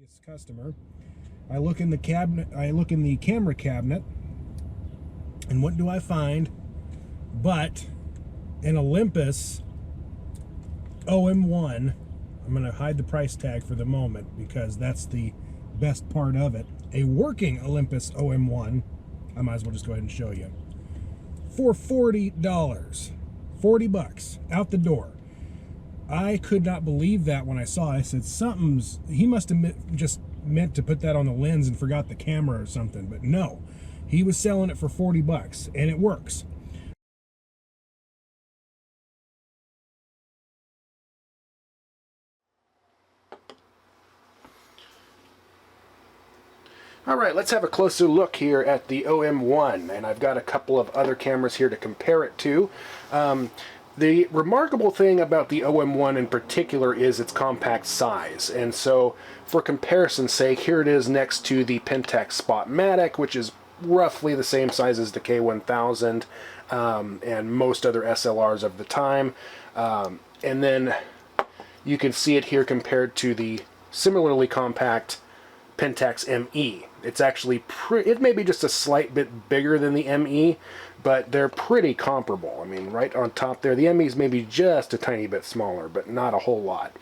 previous customer. I look in the cabinet, I look in the camera cabinet, and what do I find but an Olympus OM-1. I'm going to hide the price tag for the moment because that's the best part of it. A working Olympus OM-1. I might as well just go ahead and show you. For $40. 40 bucks out the door. I could not believe that when I saw it. I said, he must have just meant to put that on the lens and forgot the camera or something. But no, he was selling it for 40 bucks, and it works. All right, let's have a closer look here at the OM-1, and I've got a couple of other cameras here to compare it to. The remarkable thing about the OM-1 in particular is its compact size, and so for comparison's sake, here it is next to the Pentax Spotmatic, which is roughly the same size as the K1000 and most other SLRs of the time. And then you can see it here compared to the similarly compact Pentax ME. It's actually it may be just a slight bit bigger than the ME, but they're pretty comparable. I mean, right on top there, the ME is maybe just a tiny bit smaller, but not a whole lot.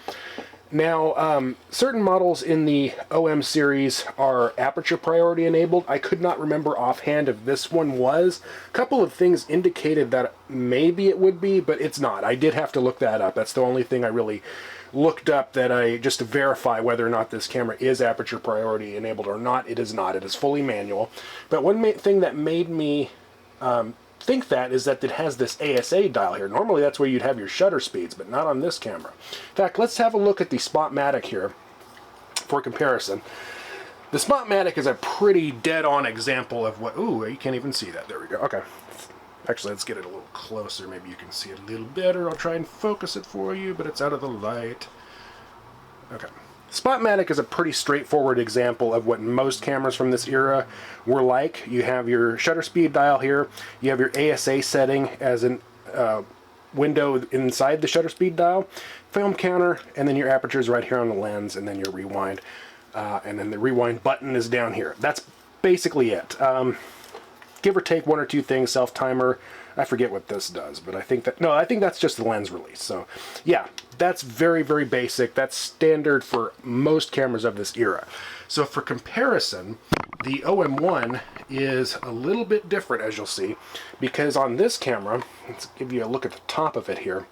Now, certain models in the OM series are aperture priority enabled. I could not remember offhand if this one was. A couple of things indicated that maybe it would be, but it's not. I did have to look that up. That's the only thing I really looked up just to verify whether or not this camera is aperture priority enabled or not. It is not. It is fully manual. But one thing that made me think that is that it has this ASA dial here. Normally that's where you'd have your shutter speeds, but not on this camera. In fact, let's have a look at the Spotmatic here for comparison. The Spotmatic is a pretty dead-on example of what... Ooh, you can't even see that. There we go. Okay. Actually, let's get it a little closer. Maybe you can see it a little better. I'll try and focus it for you, but it's out of the light. Okay. Spotmatic is a pretty straightforward example of what most cameras from this era were like. You have your shutter speed dial here. You have your ASA setting as an window inside the shutter speed dial, film counter, and then your aperture is right here on the lens, and then your rewind. And then the rewind button is down here. That's basically it. Give or take one or two things, self-timer. I forget what this does, but I think that's just the lens release. So yeah, that's very, very basic. That's standard for most cameras of this era. So for comparison, the OM-1 is a little bit different, as you'll see, because on this camera, let's give you a look at the top of it here.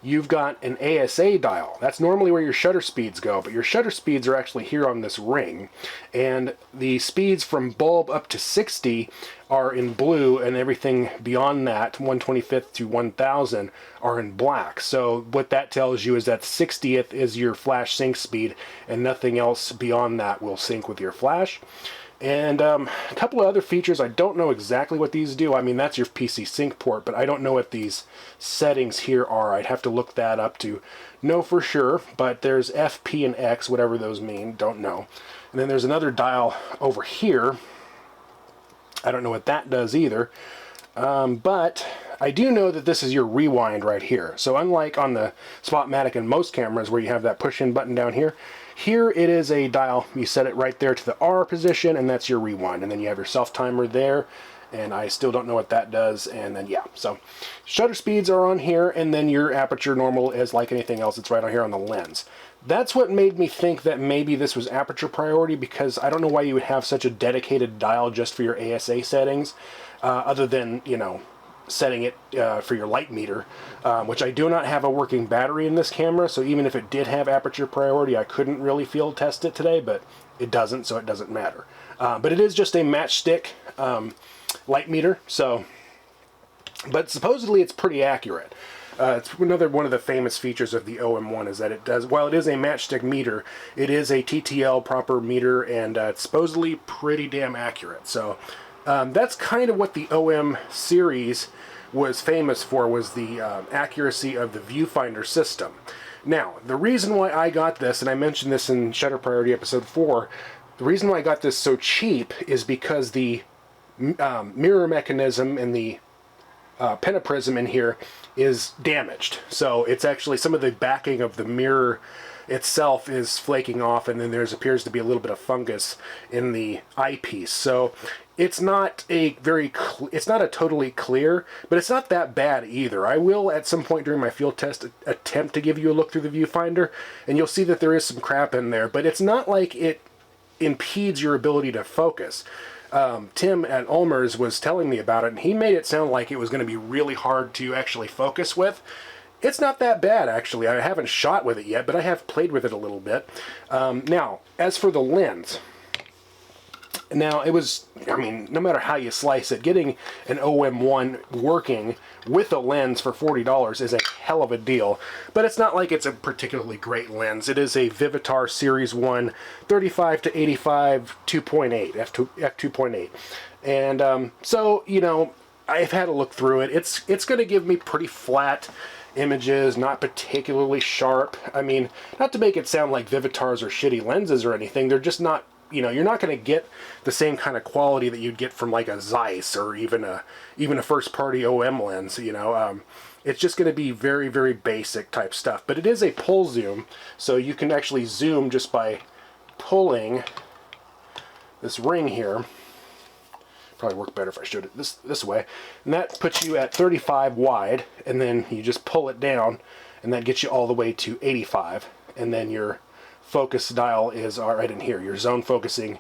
You've got an ASA dial. That's normally where your shutter speeds go, but your shutter speeds are actually here on this ring. And the speeds from bulb up to 60 are in blue, and everything beyond that, 125th to 1000, are in black. So what that tells you is that 60th is your flash sync speed, and nothing else beyond that will sync with your flash. And a couple of other features, I don't know exactly what these do. I mean, that's your PC sync port, but I don't know what these settings here are. I'd have to look that up to know for sure, but there's F, P, and X, whatever those mean, don't know. And then there's another dial over here. I don't know what that does either, but I do know that this is your rewind right here. So unlike on the Spotmatic and most cameras where you have that push-in button down here, here it is a dial. You set it right there to the R position, and that's your rewind. And then you have your self-timer there, and I still don't know what that does. And then, yeah, so shutter speeds are on here, and then your aperture normal is like anything else. It's right on here on the lens. That's what made me think that maybe this was aperture priority, because I don't know why you would have such a dedicated dial just for your ASA settings, other than, you know, setting it for your light meter, which I do not have a working battery in this camera, so even if it did have aperture priority, I couldn't really field test it today, but it doesn't, so it doesn't matter. But it is just a matchstick light meter, so, but supposedly it's pretty accurate. It's another one of the famous features of the OM-1 is that it does, while it is a matchstick meter, it is a TTL proper meter, and it's supposedly pretty damn accurate. So that's kind of what the OM series was famous for, was the accuracy of the viewfinder system. Now, the reason why I got this, and I mentioned this in Shutter Priority episode 4, the reason why I got this so cheap is because the mirror mechanism and the pentaprism in here is damaged. So it's actually some of the backing of the mirror itself is flaking off, and then there appears to be a little bit of fungus in the eyepiece. So it's not a it's not a totally clear, but it's not that bad either. I will at some point during my field test attempt to give you a look through the viewfinder, and you'll see that there is some crap in there, but it's not like it impedes your ability to focus. Tim at Ulmer's was telling me about it, and he made it sound like it was going to be really hard to actually focus with. It's not that bad, actually. I haven't shot with it yet, but I have played with it a little bit. Now, as for the lens, now it was, I mean, no matter how you slice it, getting an OM-1 working with a lens for $40 is a hell of a deal. But it's not like it's a particularly great lens. It is a Vivitar Series 1 35 to 85 2.8, f2.8. And so, you know, I've had a look through it. It's going to give me pretty flat images, not particularly sharp. I mean, not to make it sound like Vivitars are shitty lenses or anything, they're just not, you know, you're not going to get the same kind of quality that you'd get from like a Zeiss or even a first-party OM lens, you know. It's just going to be very, very basic type stuff. But it is a pull zoom, so you can actually zoom just by pulling this ring here. Probably work better if I showed it this way. And that puts you at 35 wide, and then you just pull it down, and that gets you all the way to 85. And then your focus dial is right in here. Your zone focusing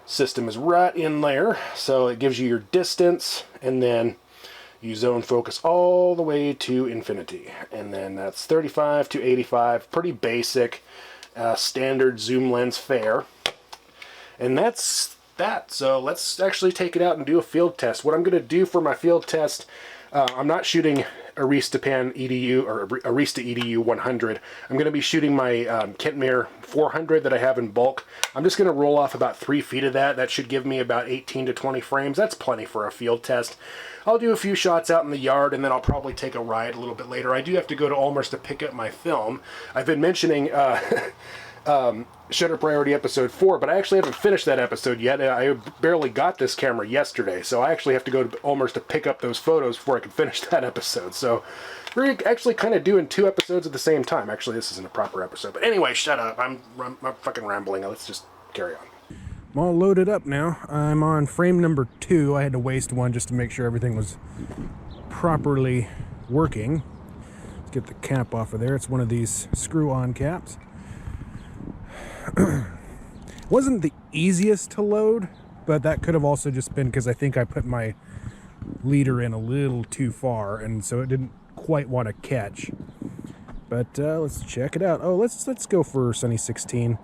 system is right in there. So it gives you your distance, and then you zone focus all the way to infinity. And then that's 35 to 85. Pretty basic, standard zoom lens fare. And that's that. So let's actually take it out and do a field test. What I'm going to do for my field test, I'm not shooting Aristapan EDU or Arista EDU 100. I'm going to be shooting my Kentmere 400 that I have in bulk. I'm just going to roll off about 3 feet of that. That should give me about 18 to 20 frames. That's plenty for a field test. I'll do a few shots out in the yard, and then I'll probably take a ride a little bit later. I do have to go to Ulmer's to pick up my film. I've been mentioning Shutter Priority episode 4, but I actually haven't finished that episode yet. I barely got this camera yesterday, so I actually have to go to Ulmer's to pick up those photos before I can finish that episode. So we're actually kind of doing 2 episodes at the same time. Actually, this isn't a proper episode, but anyway, shut up. I'm fucking rambling. Let's just carry on. I'm all loaded up now. I'm on frame number 2. I had to waste one just to make sure everything was properly working. Let's get the cap off of there. It's one of these screw-on caps. Wasn't the easiest to load, but that could have also just been because I think I put my leader in a little too far, and so it didn't quite want to catch. But let's check it out. Oh, let's go for Sunny 16.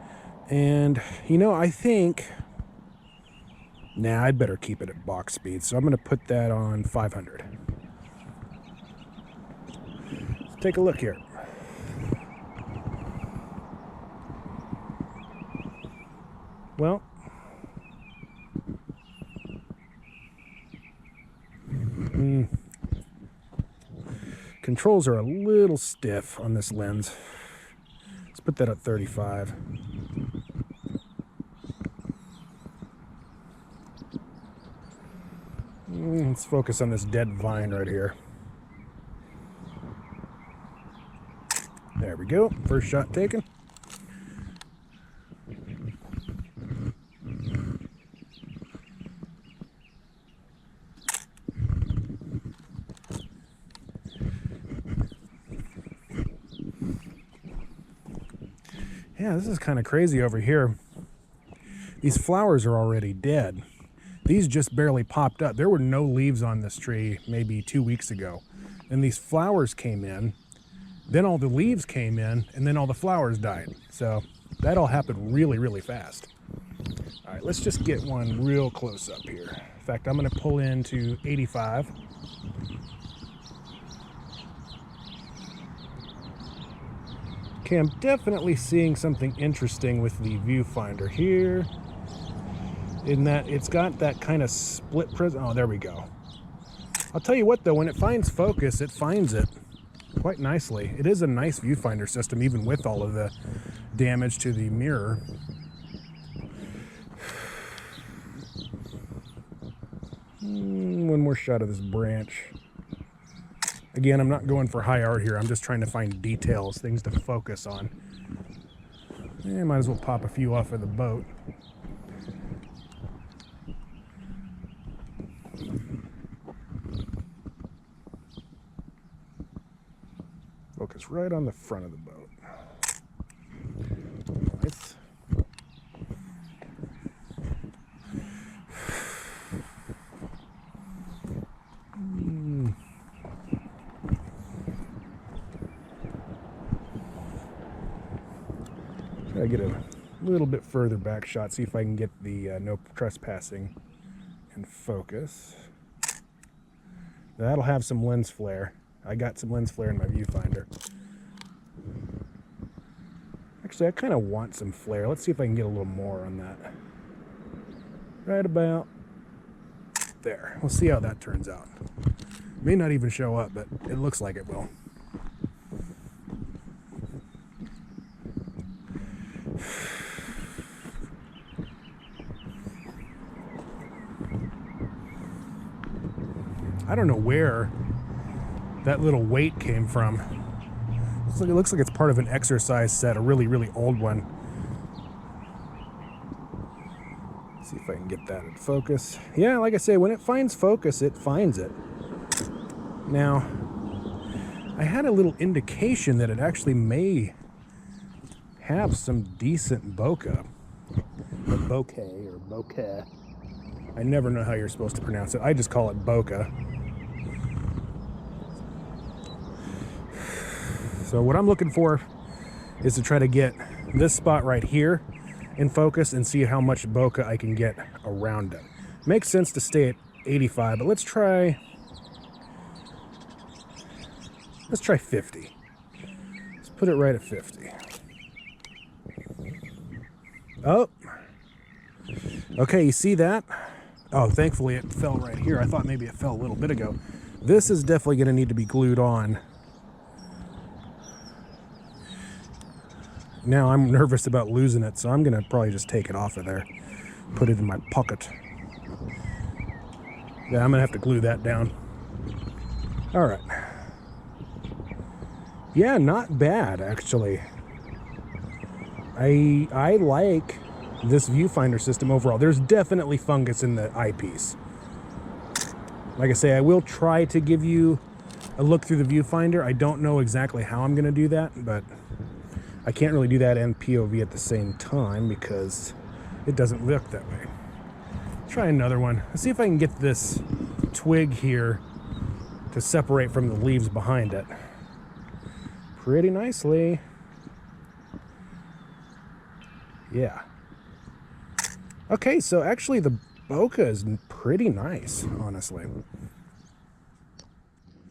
And you know, I think, nah, I'd better keep it at box speed, so I'm going to put that on 500. Let's take a look here. Well, controls are a little stiff on this lens. Let's put that at 35. Let's focus on this dead vine right here. There we go. First shot taken. Yeah, this is kind of crazy over here. These flowers are already dead. These just barely popped up. There were no leaves on this tree maybe 2 weeks ago. And these flowers came in, then all the leaves came in, and then all the flowers died. So that all happened really, really fast. All right, let's just get one real close up here. In fact, I'm going to pull into 85. Okay, I'm definitely seeing something interesting with the viewfinder here, in that it's got that kind of split prism. Oh, there we go. I'll tell you what though, when it finds focus, it finds it quite nicely. It is a nice viewfinder system, even with all of the damage to the mirror. One more shot of this branch. Again, I'm not going for high art here. I'm just trying to find details, things to focus on. Yeah, might as well pop a few off of the boat. Focus right on the front of the boat. Nice. Try to get a little bit further back shot, see if I can get the no trespassing in focus. That'll have some lens flare. I got some lens flare in my viewfinder. Actually, I kind of want some flare. Let's see if I can get a little more on that. Right about there. We'll see how that turns out. May not even show up, but it looks like it will. I don't know where that little weight came from. It looks like it's part of an exercise set, a really, really old one. Let's see if I can get that in focus. Yeah, like I say, when it finds focus, it finds it. Now, I had a little indication that it actually may have some decent bokeh. Or bokeh, or bokeh. I never know how you're supposed to pronounce it. I just call it bokeh. So what I'm looking for is to try to get this spot right here in focus and see how much bokeh I can get around it. Makes sense to stay at 85, but let's try 50. Let's put it right at 50. Oh, okay, you see that? Oh, thankfully it fell right here. I thought maybe it fell a little bit ago. This is definitely going to need to be glued on. Now I'm nervous about losing it, so I'm going to probably just take it off of there. Put it in my pocket. Yeah, I'm going to have to glue that down. All right. Yeah, not bad, actually. I like this viewfinder system overall. There's definitely fungus in the eyepiece. Like I say, I will try to give you a look through the viewfinder. I don't know exactly how I'm going to do that, but I can't really do that and POV at the same time because it doesn't look that way. Try another one. Let's see if I can get this twig here to separate from the leaves behind it pretty nicely. Yeah. Okay, so actually the bokeh is pretty nice, honestly.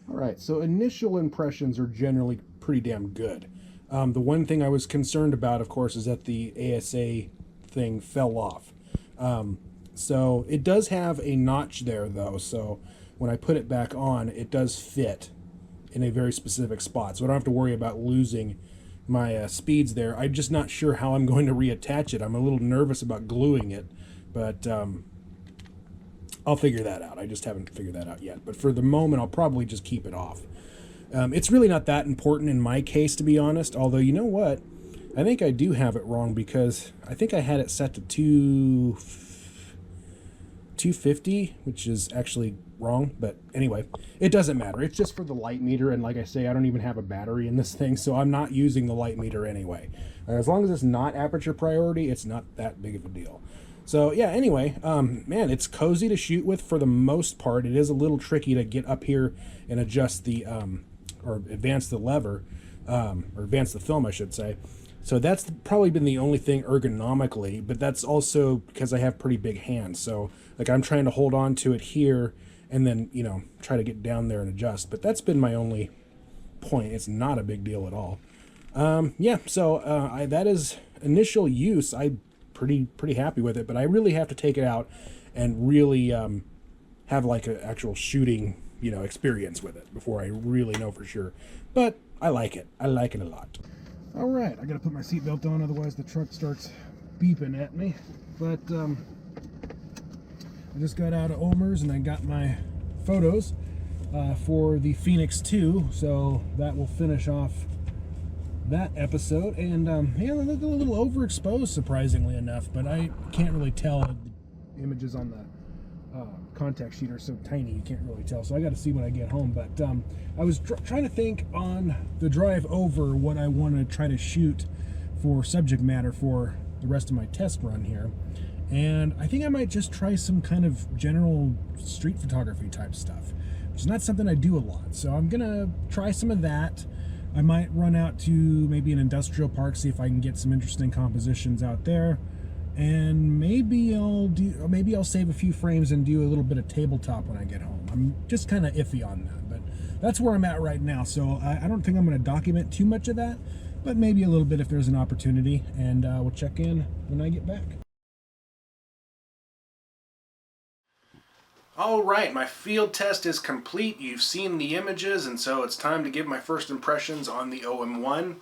All right, so initial impressions are generally pretty damn good. The one thing I was concerned about, of course, is that the ASA thing fell off. So it does have a notch there, though, so when I put it back on, it does fit in a very specific spot. So I don't have to worry about losing my speeds there. I'm just not sure how I'm going to reattach it. I'm a little nervous about gluing it, but I'll figure that out. I just haven't figured that out yet. But for the moment, I'll probably just keep it off. It's really not that important in my case, to be honest, although you know what? I think I do have it wrong because I think I had it set to 250, which is actually wrong, but anyway, it doesn't matter. It's just for the light meter, and like I say, I don't even have a battery in this thing, so I'm not using the light meter anyway. As long as it's not aperture priority, it's not that big of a deal. So yeah, anyway, man, it's cozy to shoot with for the most part. It is a little tricky to get up here and adjust the or advance the lever, or advance the film, I should say. So that's probably been the only thing ergonomically, but that's also because I have pretty big hands. So like I'm trying to hold on to it here and then, you know, try to get down there and adjust. But that's been my only point. It's not a big deal at all. Yeah, so that is initial use. I'm pretty happy with it, but I really have to take it out and really have like an actual shooting, you know, experience with it before I really know for sure. But I like it. I like it a lot. All right, I gotta put my seatbelt on, otherwise the truck starts beeping at me. But I just got out of Omer's and I got my photos. for the Phoenix 2, so that will finish off that episode. And yeah, they look a little overexposed, surprisingly enough, but I can't really tell. The images on the contact sheet are so tiny you can't really tell, so I got to see when I get home. But I was trying to think on the drive over what I want to try to shoot for subject matter for the rest of my test run here, and I think I might just try some kind of general street photography type stuff, which is not something I do a lot, so I'm gonna try some of that. I might run out to maybe an industrial park, see if I can get some interesting compositions out there, and maybe I'll save a few frames and do a little bit of tabletop when I get home. I'm just kind of iffy on that, but that's where I'm at right now. So I don't think I'm going to document too much of that, but maybe a little bit if there's an opportunity, and we'll check in when I get back. All right, my field test is complete. You've seen the images, and so it's time to give my first impressions on the OM-1.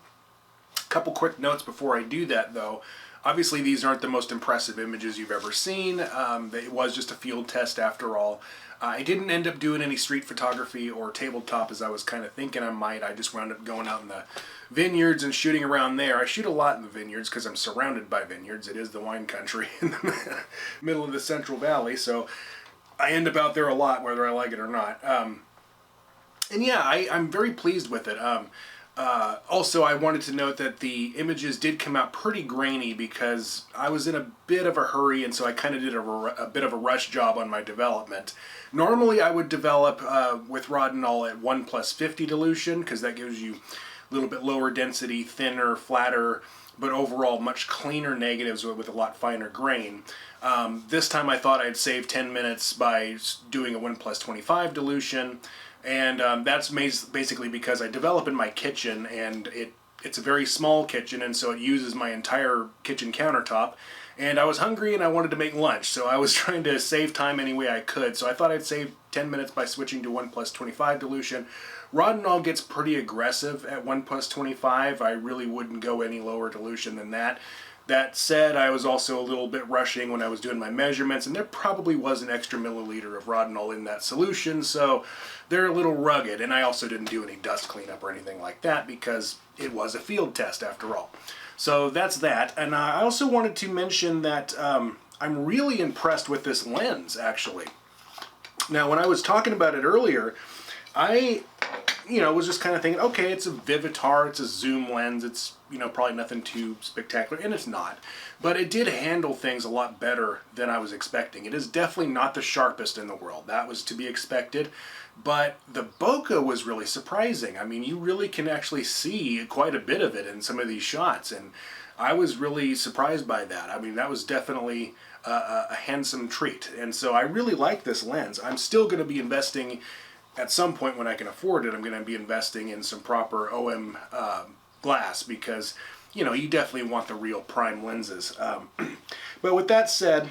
A couple quick notes before I do that, though. Obviously, these aren't the most impressive images you've ever seen. It was just a field test after all. I didn't end up doing any street photography or tabletop as I was kind of thinking I might. I just wound up going out in the vineyards and shooting around there. I shoot a lot in the vineyards because I'm surrounded by vineyards. It is the wine country in the middle of the Central Valley, so I end up out there a lot, whether I like it or not. And yeah, I'm very pleased with it. Also, I wanted to note that the images did come out pretty grainy because I was in a bit of a hurry, and so I kind of did a bit of a rush job on my development. Normally, I would develop with Rodinal at 1+50 dilution because that gives you a little bit lower density, thinner, flatter, but overall much cleaner negatives with a lot finer grain. This time I thought I'd save 10 minutes by doing a 1+25 dilution, and that's basically because I develop in my kitchen, and it's a very small kitchen, and so it uses my entire kitchen countertop, and I was hungry and I wanted to make lunch, so I was trying to save time any way I could, so I thought I'd save 10 minutes by switching to 1+25 dilution. Rodinal gets pretty aggressive at 1+25. I really wouldn't go any lower dilution than that. That said, I was also a little bit rushing when I was doing my measurements, and there probably was an extra milliliter of Rodinal in that solution, so they're a little rugged. And I also didn't do any dust cleanup or anything like that because it was a field test after all. So that's that. And I also wanted to mention that I'm really impressed with this lens, actually. Now, when I was talking about it earlier, I was just kind of thinking, okay, it's a Vivitar, it's a zoom lens, it's, probably nothing too spectacular, and it's not. But it did handle things a lot better than I was expecting. It is definitely not the sharpest in the world. That was to be expected. But the bokeh was really surprising. I mean, you really can actually see quite a bit of it in some of these shots, and I was really surprised by that. I mean, that was definitely a handsome treat. And so I really like this lens. I'm still going to be investing at some point when I can afford it. I'm going to be investing in some proper OM glass because, you definitely want the real prime lenses. But with that said,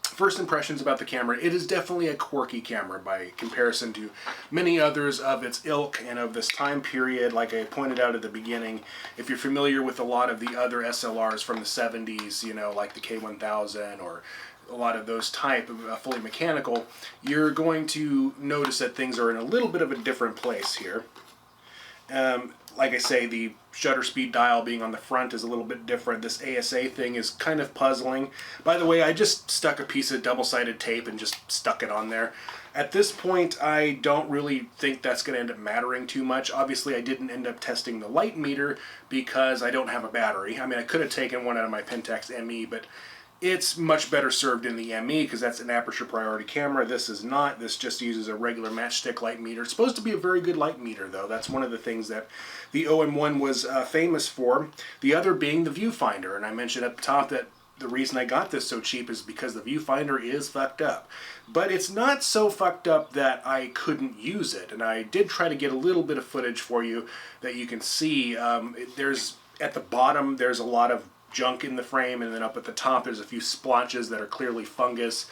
first impressions about the camera, it is definitely a quirky camera by comparison to many others of its ilk and of this time period. Like I pointed out at the beginning, if you're familiar with a lot of the other SLRs from the 70s, like the K1000 or a lot of those type of fully mechanical, you're going to notice that things are in a little bit of a different place here. Like I say, the shutter speed dial being on the front is a little bit different. This ASA thing is kind of puzzling. By the way, I just stuck a piece of double-sided tape and just stuck it on there. At this point, I don't really think that's going to end up mattering too much. Obviously, I didn't end up testing the light meter because I don't have a battery. I mean, I could have taken one out of my Pentax ME, but it's much better served in the ME because that's an aperture priority camera. This is not. This just uses a regular matchstick light meter. It's supposed to be a very good light meter, though. That's one of the things that the OM-1 was famous for. The other being the viewfinder. And I mentioned at the top that the reason I got this so cheap is because the viewfinder is fucked up. But it's not so fucked up that I couldn't use it. And I did try to get a little bit of footage for you that you can see. There's at the bottom, there's a lot of junk in the frame, and then up at the top there's a few splotches that are clearly fungus.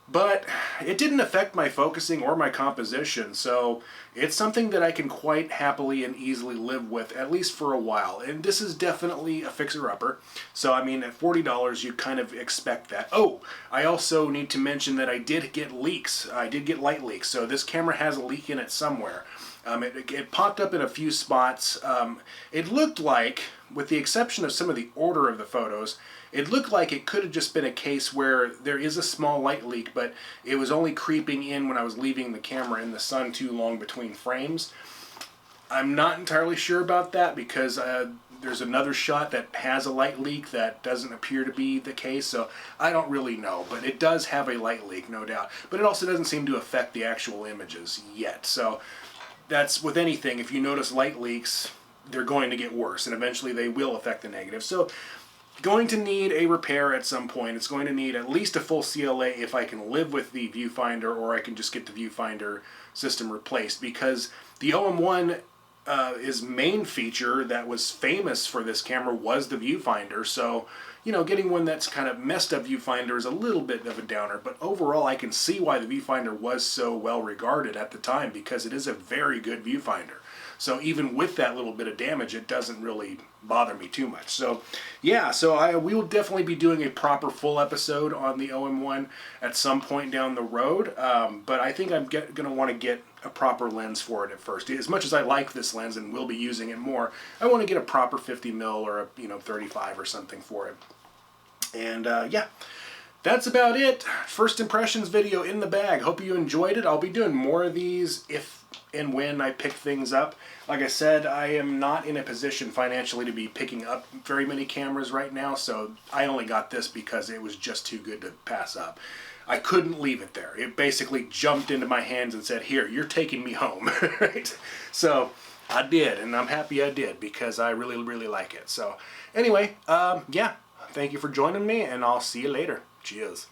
But it didn't affect my focusing or my composition, so it's something that I can quite happily and easily live with, at least for a while. And this is definitely a fixer-upper. So, I mean, at $40, you kind of expect that. Oh, I also need to mention that I did get leaks. I did get light leaks. So this camera has a leak in it somewhere. It popped up in a few spots. It looked like, with the exception of some of the order of the photos, it looked like it could have just been a case where there is a small light leak, but it was only creeping in when I was leaving the camera in the sun too long between frames. I'm not entirely sure about that because there's another shot that has a light leak that doesn't appear to be the case, so I don't really know, but it does have a light leak, no doubt. But it also doesn't seem to affect the actual images yet, so that's with anything. If you notice light leaks, they're going to get worse, and eventually they will affect the negative. So going to need a repair at some point. It's going to need at least a full CLA if I can live with the viewfinder, or I can just get the viewfinder system replaced, because the OM-1 his main feature that was famous for this camera was the viewfinder. So, you know, getting one that's kind of messed up viewfinder is a little bit of a downer, but overall I can see why the viewfinder was so well regarded at the time, because it is a very good viewfinder. So even with that little bit of damage, it doesn't really bother me too much. So yeah, so we will definitely be doing a proper full episode on the OM-1 at some point down the road. But I think I'm going to want to get a proper lens for it at first. As much as I like this lens and will be using it more, I want to get a proper 50 mil or a 35 or something for it. And yeah. That's about it. First impressions video in the bag. Hope you enjoyed it. I'll be doing more of these if and when I pick things up. Like I said, I am not in a position financially to be picking up very many cameras right now, so I only got this because it was just too good to pass up. I couldn't leave it there. It basically jumped into my hands and said, here, you're taking me home. Right? So I did, and I'm happy I did because I really, really like it. So anyway, yeah, thank you for joining me, and I'll see you later. Cheers.